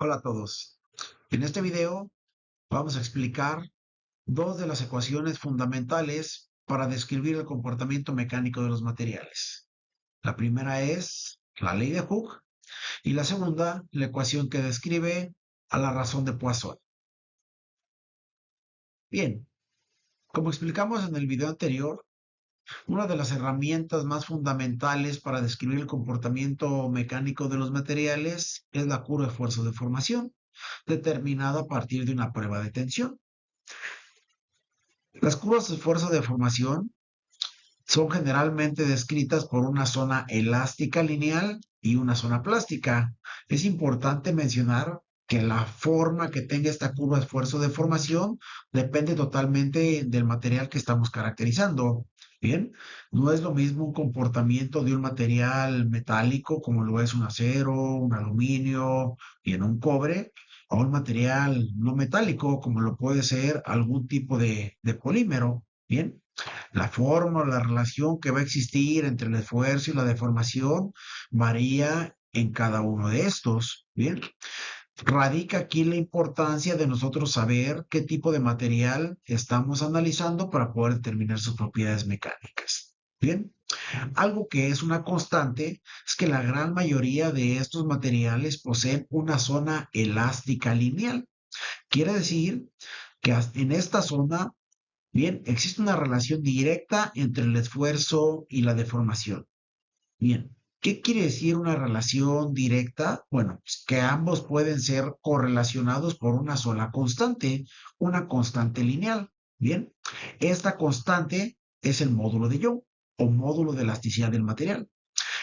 Hola a todos. En este video vamos a explicar dos de las ecuaciones fundamentales para describir el comportamiento mecánico de los materiales. La primera es la ley de Hooke y la segunda, la ecuación que describe a la razón de Poisson. Bien, como explicamos en el video anterior, una de las herramientas más fundamentales para describir el comportamiento mecánico de los materiales es la curva de esfuerzo de formación, determinada a partir de una prueba de tensión. Las curvas de esfuerzo de formación son generalmente descritas por una zona elástica lineal y una zona plástica. Es importante mencionar que la forma que tenga esta curva de esfuerzo de formación depende totalmente del material que estamos caracterizando. Bien, no es lo mismo un comportamiento de un material metálico como lo es un acero, un aluminio y en un cobre, a un material no metálico como lo puede ser algún tipo de polímero. Bien, la forma o la relación que va a existir entre el esfuerzo y la deformación varía en cada uno de estos. Bien, radica aquí la importancia de nosotros saber qué tipo de material estamos analizando para poder determinar sus propiedades mecánicas. Bien, algo que es una constante es que la gran mayoría de estos materiales poseen una zona elástica lineal. Quiere decir que en esta zona, bien, existe una relación directa entre el esfuerzo y la deformación. Bien, ¿qué quiere decir una relación directa? Bueno, pues que ambos pueden ser correlacionados por una sola constante, una constante lineal. Bien, esta constante es el módulo de Young o módulo de elasticidad del material.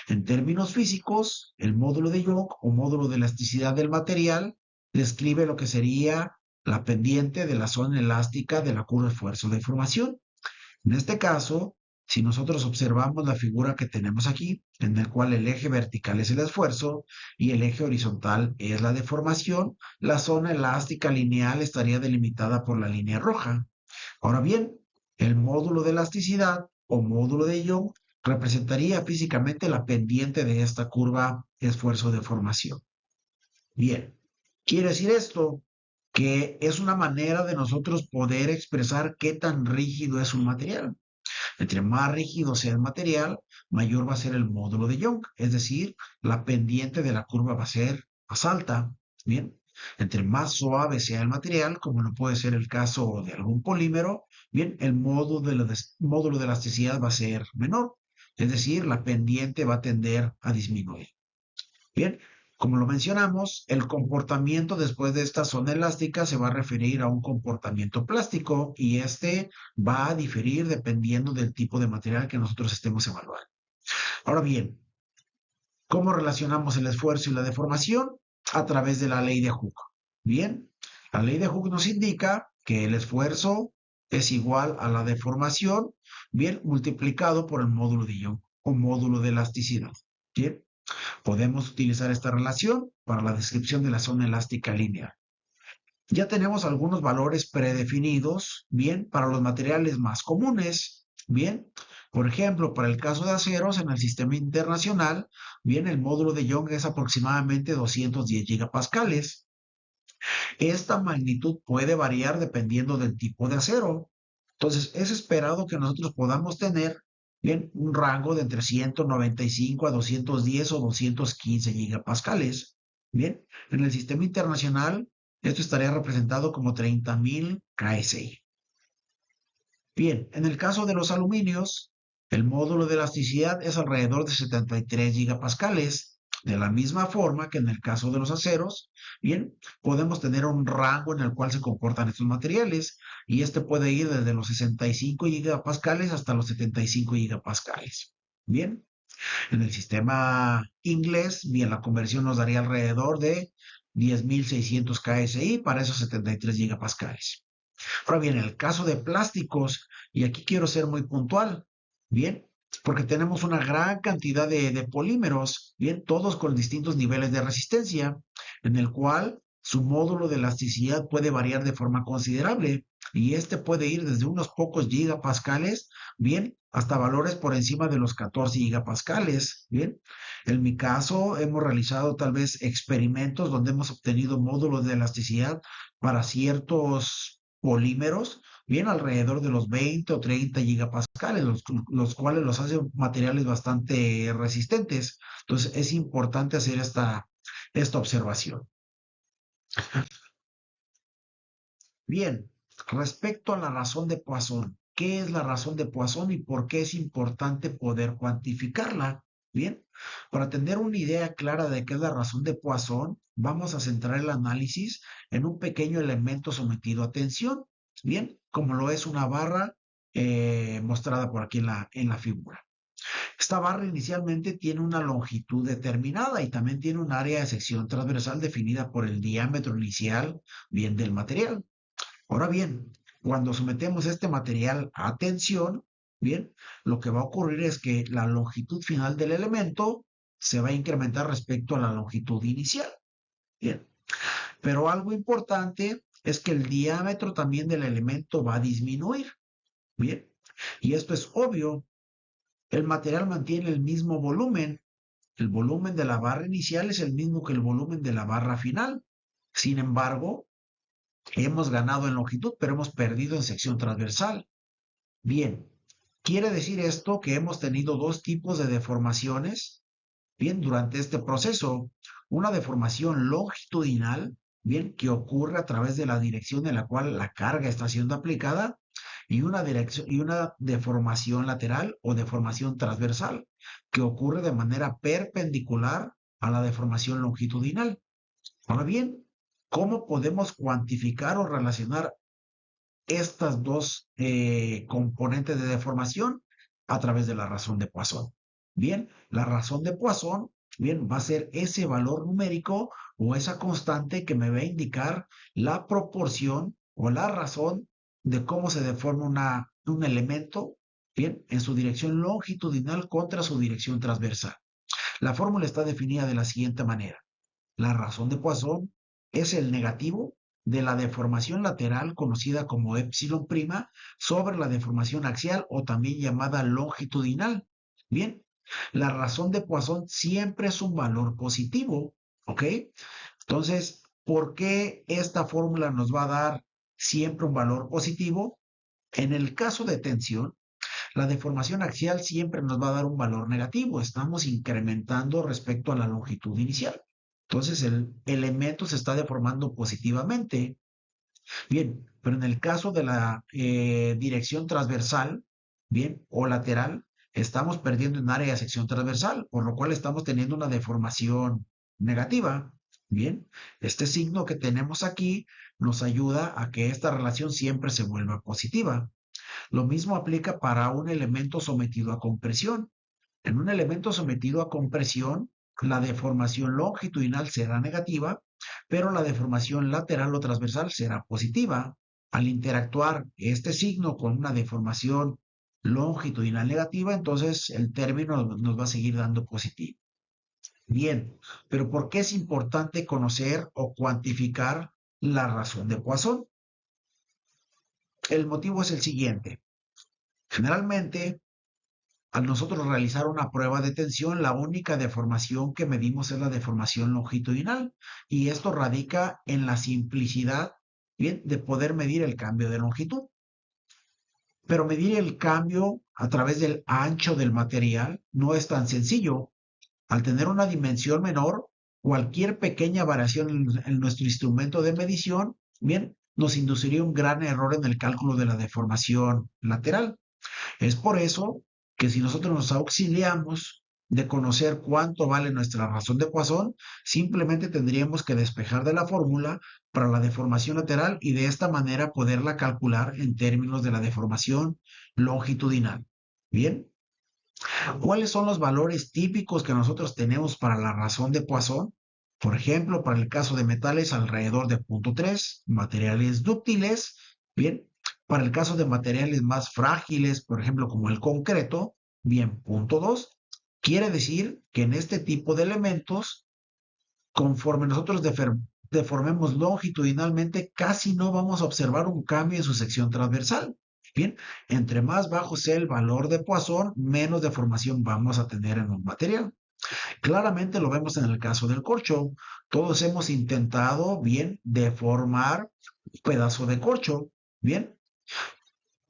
En términos físicos, el módulo de Young o módulo de elasticidad del material describe lo que sería la pendiente de la zona elástica de la curva de esfuerzo de formación. En este caso, si nosotros observamos la figura que tenemos aquí, en el cual el eje vertical es el esfuerzo y el eje horizontal es la deformación, la zona elástica lineal estaría delimitada por la línea roja. Ahora bien, el módulo de elasticidad o módulo de Young representaría físicamente la pendiente de esta curva esfuerzo-deformación. Bien, quiere decir esto que es una manera de nosotros poder expresar qué tan rígido es un material. Entre más rígido sea el material, mayor va a ser el módulo de Young, es decir, la pendiente de la curva va a ser más alta. Bien, entre más suave sea el material, como no puede ser el caso de algún polímero, bien, el módulo de elasticidad va a ser menor, es decir, la pendiente va a tender a disminuir. Bien, como lo mencionamos, el comportamiento después de esta zona elástica se va a referir a un comportamiento plástico y este va a diferir dependiendo del tipo de material que nosotros estemos evaluando. Ahora bien, ¿cómo relacionamos el esfuerzo y la deformación? A través de la ley de Hooke. Bien, la ley de Hooke nos indica que el esfuerzo es igual a la deformación, bien, multiplicado por el módulo de Young o módulo de elasticidad. Bien, podemos utilizar esta relación para la descripción de la zona elástica lineal. Ya tenemos algunos valores predefinidos, bien, para los materiales más comunes, bien. Por ejemplo, para el caso de aceros en el sistema internacional, bien, el módulo de Young es aproximadamente 210 gigapascales. Esta magnitud puede variar dependiendo del tipo de acero. Entonces, es esperado que nosotros podamos tener, bien, un rango de entre 195 a 210 o 215 gigapascales. Bien, en el sistema internacional, esto estaría representado como 30.000 KSI. Bien, en el caso de los aluminios, el módulo de elasticidad es alrededor de 73 gigapascales. De la misma forma que en el caso de los aceros, bien, podemos tener un rango en el cual se comportan estos materiales y este puede ir desde los 65 gigapascales hasta los 75 gigapascales. Bien, en el sistema inglés, bien, la conversión nos daría alrededor de 10.600 KSI para esos 73 gigapascales. Ahora bien, en el caso de plásticos, y aquí quiero ser muy puntual, bien, porque tenemos una gran cantidad de polímeros, bien, todos con distintos niveles de resistencia, en el cual su módulo de elasticidad puede variar de forma considerable, y este puede ir desde unos pocos gigapascales, bien, hasta valores por encima de los 14 gigapascales. Bien, en mi caso hemos realizado tal vez experimentos donde hemos obtenido módulos de elasticidad para ciertos polímeros, bien alrededor de los 20 o 30 gigapascales, los cuales los hacen materiales bastante resistentes. Entonces es importante hacer esta observación. Bien, respecto a la razón de Poisson, ¿qué es la razón de Poisson y por qué es importante poder cuantificarla? Bien, para tener una idea clara de qué es la razón de Poisson, vamos a centrar el análisis en un pequeño elemento sometido a tensión, bien, como lo es una barra mostrada por aquí en la figura. Esta barra inicialmente tiene una longitud determinada y también tiene un área de sección transversal definida por el diámetro inicial, bien, del material. Ahora bien, cuando sometemos este material a tensión, bien, lo que va a ocurrir es que la longitud final del elemento se va a incrementar respecto a la longitud inicial. Bien, pero algo importante es que el diámetro también del elemento va a disminuir. Bien, y esto es obvio. El material mantiene el mismo volumen. El volumen de la barra inicial es el mismo que el volumen de la barra final. Sin embargo, hemos ganado en longitud, pero hemos perdido en sección transversal. Bien, quiere decir esto que hemos tenido dos tipos de deformaciones, bien, durante este proceso. Una deformación longitudinal, bien, que ocurre a través de la dirección en la cual la carga está siendo aplicada, y una deformación lateral o deformación transversal, que ocurre de manera perpendicular a la deformación longitudinal. Ahora bien, ¿cómo podemos cuantificar o relacionar estas dos componentes de deformación? A través de la razón de Poisson. Bien, la razón de Poisson, bien, va a ser ese valor numérico o esa constante que me va a indicar la proporción o la razón de cómo se deforma un elemento, bien, en su dirección longitudinal contra su dirección transversal. La fórmula está definida de la siguiente manera. La razón de Poisson es el negativo de la deformación lateral conocida como epsilon prima sobre la deformación axial o también llamada longitudinal. Bien, la razón de Poisson siempre es un valor positivo, ¿ok? Entonces, ¿por qué esta fórmula nos va a dar siempre un valor positivo? En el caso de tensión, la deformación axial siempre nos va a dar un valor negativo. Estamos incrementando respecto a la longitud inicial. Entonces el elemento se está deformando positivamente. Bien, pero en el caso de la dirección transversal, bien, o lateral, estamos perdiendo en área de sección transversal, por lo cual estamos teniendo una deformación negativa. Bien, este signo que tenemos aquí nos ayuda a que esta relación siempre se vuelva positiva. Lo mismo aplica para un elemento sometido a compresión. En un elemento sometido a compresión, la deformación longitudinal será negativa, pero la deformación lateral o transversal será positiva. Al interactuar este signo con una deformación longitudinal negativa, entonces el término nos va a seguir dando positivo. Bien, pero ¿por qué es importante conocer o cuantificar la razón de Poisson? El motivo es el siguiente. Generalmente, al nosotros realizar una prueba de tensión, la única deformación que medimos es la deformación longitudinal, y esto radica en la simplicidad, bien, de poder medir el cambio de longitud. Pero medir el cambio a través del ancho del material no es tan sencillo. Al tener una dimensión menor, cualquier pequeña variación en nuestro instrumento de medición, bien, nos induciría un gran error en el cálculo de la deformación lateral. Es por eso que si nosotros nos auxiliamos de conocer cuánto vale nuestra razón de Poisson, simplemente tendríamos que despejar de la fórmula para la deformación lateral y de esta manera poderla calcular en términos de la deformación longitudinal. Bien, ¿cuáles son los valores típicos que nosotros tenemos para la razón de Poisson? Por ejemplo, para el caso de metales, alrededor de 0.3, materiales dúctiles, bien, para el caso de materiales más frágiles, por ejemplo, como el concreto, bien, 0.2, quiere decir que en este tipo de elementos, conforme nosotros deformemos longitudinalmente, casi no vamos a observar un cambio en su sección transversal. Bien, entre más bajo sea el valor de Poisson, menos deformación vamos a tener en un material. Claramente lo vemos en el caso del corcho. Todos hemos intentado, bien, deformar un pedazo de corcho. Bien,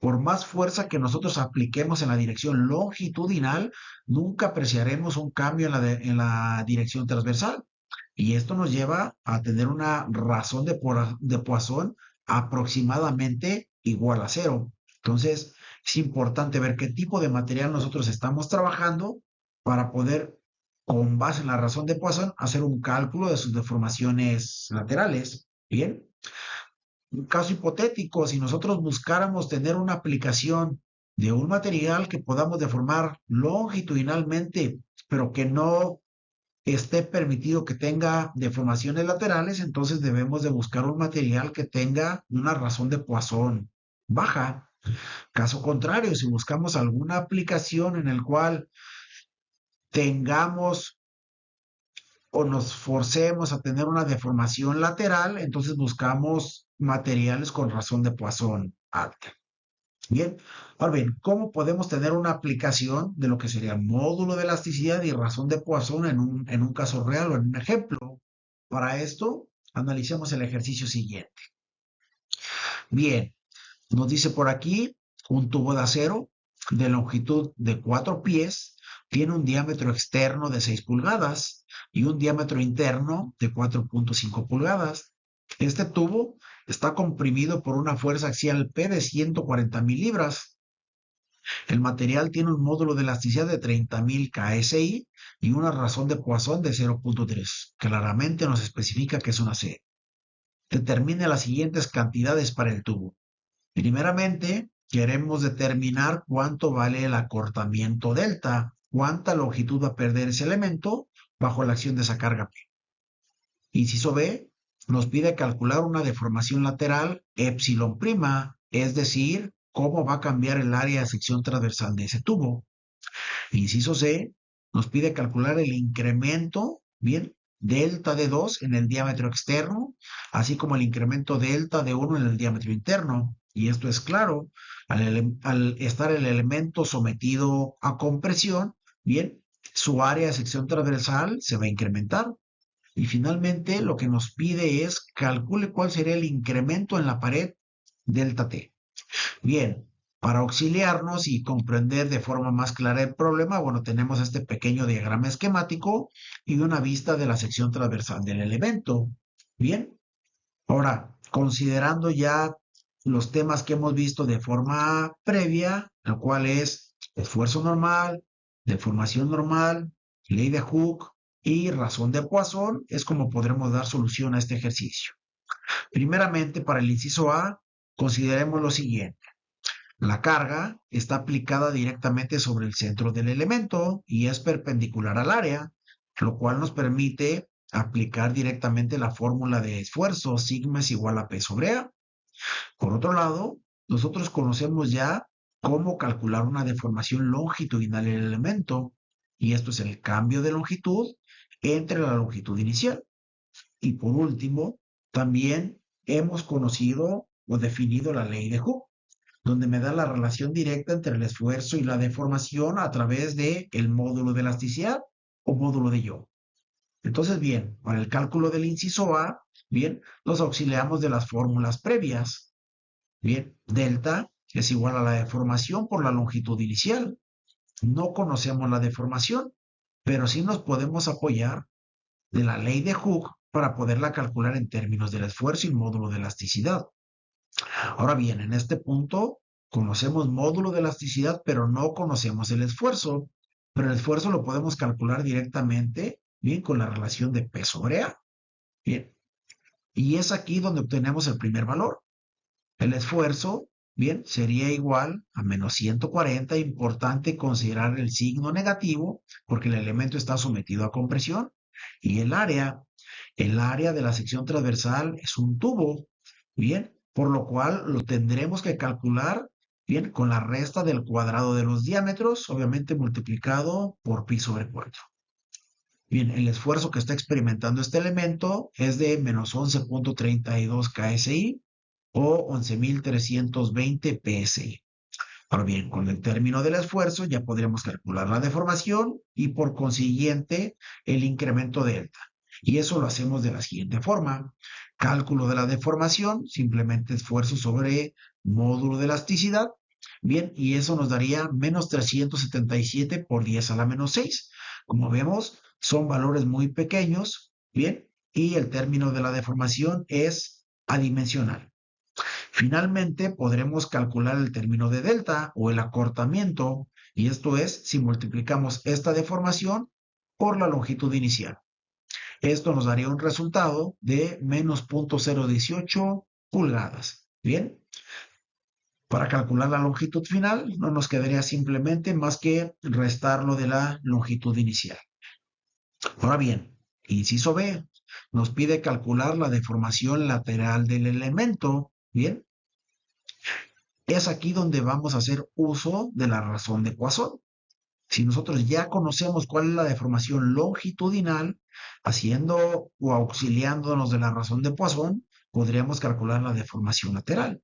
por más fuerza que nosotros apliquemos en la dirección longitudinal, nunca apreciaremos un cambio en la dirección transversal. Y esto nos lleva a tener una razón de Poisson aproximadamente igual a cero. Entonces, es importante ver qué tipo de material nosotros estamos trabajando para poder, con base en la razón de Poisson, hacer un cálculo de sus deformaciones laterales. Bien, un caso hipotético, si nosotros buscáramos tener una aplicación de un material que podamos deformar longitudinalmente, pero que no esté permitido que tenga deformaciones laterales, entonces debemos de buscar un material que tenga una razón de Poisson baja. Caso contrario, si buscamos alguna aplicación en el cual tengamos o nos forcemos a tener una deformación lateral, entonces buscamos materiales con razón de Poisson alta. Bien, ahora bien, ¿cómo podemos tener una aplicación de lo que sería módulo de elasticidad y razón de Poisson en un caso real o en un ejemplo? Para esto, analicemos el ejercicio siguiente. Bien, nos dice por aquí un tubo de acero de longitud de 4 pies, tiene un diámetro externo de 6 pulgadas y un diámetro interno de 4.5 pulgadas. Este tubo está comprimido por una fuerza axial P de 140.000 libras. El material tiene un módulo de elasticidad de 30.000 KSI y una razón de Poisson de 0.3. Claramente nos especifica que es una C. Determine las siguientes cantidades para el tubo. Primeramente, queremos determinar cuánto vale el acortamiento delta, cuánta longitud va a perder ese elemento bajo la acción de esa carga P. Inciso B, nos pide calcular una deformación lateral epsilon prima, es decir, cómo va a cambiar el área de sección transversal de ese tubo. Inciso C, nos pide calcular el incremento, bien, delta de 2 en el diámetro externo, así como el incremento delta de 1 en el diámetro interno. Y esto es claro, al estar el elemento sometido a compresión, bien, su área de sección transversal se va a incrementar. Y finalmente lo que nos pide es calcule cuál sería el incremento en la pared delta T. Bien, para auxiliarnos y comprender de forma más clara el problema, bueno, tenemos este pequeño diagrama esquemático y una vista de la sección transversal del elemento. Bien, ahora, considerando ya los temas que hemos visto de forma previa, lo cual es esfuerzo normal, deformación normal, ley de Hooke y razón de Poisson, es como podremos dar solución a este ejercicio. Primeramente, para el inciso A, consideremos lo siguiente. La carga está aplicada directamente sobre el centro del elemento y es perpendicular al área, lo cual nos permite aplicar directamente la fórmula de esfuerzo, sigma es igual a P sobre A. Por otro lado, nosotros conocemos ya cómo calcular una deformación longitudinal del elemento, y esto es el cambio de longitud entre la longitud inicial. Y por último, también hemos conocido o definido la ley de Hooke, donde me da la relación directa entre el esfuerzo y la deformación a través de el módulo de elasticidad o módulo de Young. Entonces, bien, para el cálculo del inciso A, bien, nos auxiliamos de las fórmulas previas. Bien, delta es igual a la deformación por la longitud inicial. No conocemos la deformación, pero sí nos podemos apoyar de la ley de Hooke para poderla calcular en términos del esfuerzo y módulo de elasticidad. Ahora bien, en este punto conocemos módulo de elasticidad, pero no conocemos el esfuerzo. Pero el esfuerzo lo podemos calcular directamente, bien, con la relación de P sobre A. Bien, y es aquí donde obtenemos el primer valor. El esfuerzo, bien, sería igual a menos 140. Importante considerar el signo negativo porque el elemento está sometido a compresión. Y el área de la sección transversal es un tubo, bien, por lo cual lo tendremos que calcular, bien, con la resta del cuadrado de los diámetros, obviamente multiplicado por pi sobre 4. Bien, el esfuerzo que está experimentando este elemento es de menos 11.32 KSI o 11.320 PSI. Ahora bien, con el término del esfuerzo ya podríamos calcular la deformación y por consiguiente el incremento delta. Y eso lo hacemos de la siguiente forma. Cálculo de la deformación, simplemente esfuerzo sobre módulo de elasticidad. Bien, y eso nos daría menos 377 por 10 a la menos 6. Como vemos, son valores muy pequeños. Bien, y el término de la deformación es adimensional. Finalmente, podremos calcular el término de delta o el acortamiento, y esto es si multiplicamos esta deformación por la longitud inicial. Esto nos daría un resultado de menos 0.018 pulgadas. Bien, para calcular la longitud final no nos quedaría simplemente más que restarlo de la longitud inicial. Ahora bien, inciso B, nos pide calcular la deformación lateral del elemento. Bien, es aquí donde vamos a hacer uso de la razón de Poisson. Si nosotros ya conocemos cuál es la deformación longitudinal, haciendo o auxiliándonos de la razón de Poisson, podríamos calcular la deformación lateral.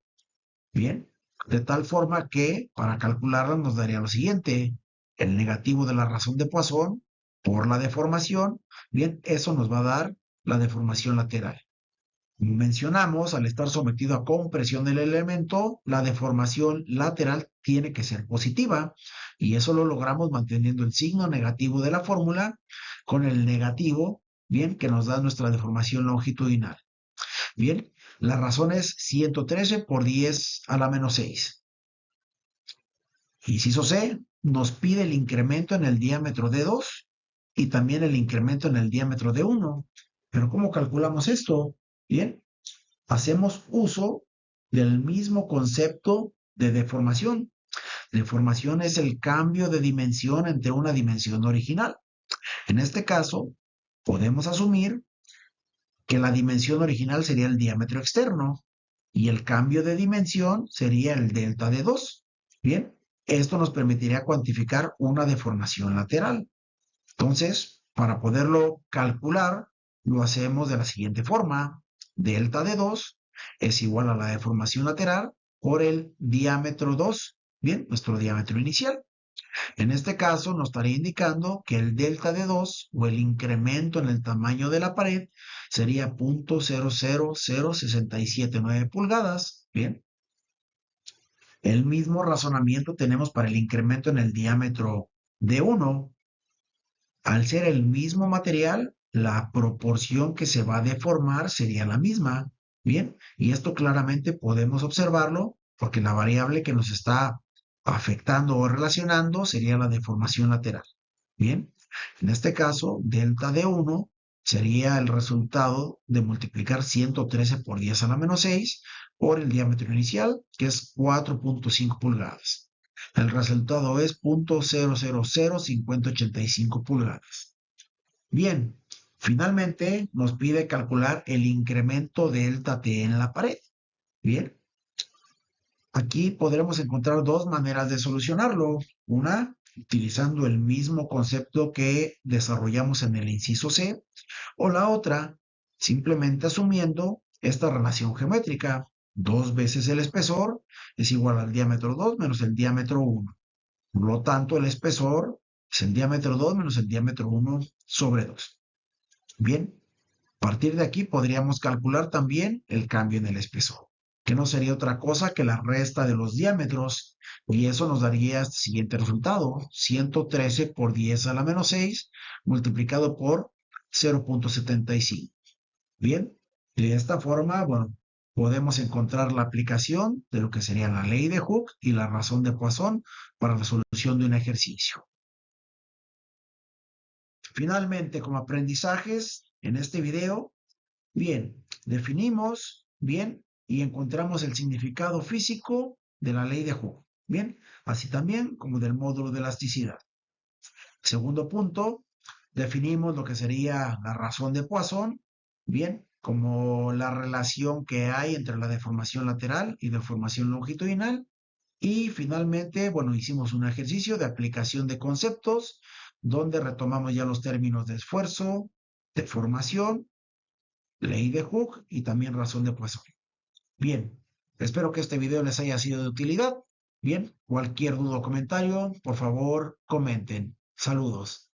Bien, de tal forma que para calcularla nos daría lo siguiente: el negativo de la razón de Poisson por la deformación. Bien, eso nos va a dar la deformación lateral. Mencionamos, al estar sometido a compresión del elemento, la deformación lateral tiene que ser positiva, y eso lo logramos manteniendo el signo negativo de la fórmula con el negativo, bien, que nos da nuestra deformación longitudinal. Bien, la razón es 113 por 10 a la menos 6. Inciso C, nos pide el incremento en el diámetro de 2 y también el incremento en el diámetro de 1. Pero ¿cómo calculamos esto? Bien, hacemos uso del mismo concepto de deformación. Deformación es el cambio de dimensión entre una dimensión original. En este caso, podemos asumir que la dimensión original sería el diámetro externo y el cambio de dimensión sería el delta de 2. Bien, esto nos permitiría cuantificar una deformación lateral. Entonces, para poderlo calcular, lo hacemos de la siguiente forma. Delta de 2 es igual a la deformación lateral por el diámetro 2. Bien, nuestro diámetro inicial. En este caso nos estaría indicando que el delta de 2 o el incremento en el tamaño de la pared sería 0.000679 pulgadas. Bien, el mismo razonamiento tenemos para el incremento en el diámetro de 1. Al ser el mismo material, la proporción que se va a deformar sería la misma. Bien, y esto claramente podemos observarlo porque la variable que nos está afectando o relacionando sería la deformación lateral. Bien, en este caso, delta de 1 sería el resultado de multiplicar 113 por 10 a la menos 6 por el diámetro inicial, que es 4.5 pulgadas. El resultado es 0.0005085 pulgadas. Bien, finalmente nos pide calcular el incremento delta T en la pared. Bien, aquí podremos encontrar dos maneras de solucionarlo. Una, utilizando el mismo concepto que desarrollamos en el inciso C, o la otra, simplemente asumiendo esta relación geométrica. 2 veces el espesor es igual al diámetro 2 menos el diámetro 1. Por lo tanto, el espesor es el diámetro 2 menos el diámetro 1 sobre 2. Bien, a partir de aquí podríamos calcular también el cambio en el espesor, que no sería otra cosa que la resta de los diámetros, y eso nos daría este siguiente resultado: 113 por 10 a la menos 6 multiplicado por 0.75. Bien, de esta forma, bueno, podemos encontrar la aplicación de lo que sería la ley de Hooke y la razón de Poisson para la solución de un ejercicio. Finalmente, como aprendizajes en este video, bien, definimos bien y encontramos el significado físico de la ley de Hooke. Bien, así también como del módulo de elasticidad. Segundo punto, definimos lo que sería la razón de Poisson, bien, como la relación que hay entre la deformación lateral y deformación longitudinal. Y finalmente, bueno, hicimos un ejercicio de aplicación de conceptos donde retomamos ya los términos de esfuerzo, deformación, ley de Hooke y también razón de Poisson. Bien, espero que este video les haya sido de utilidad. Bien, cualquier duda o comentario, por favor, comenten. Saludos.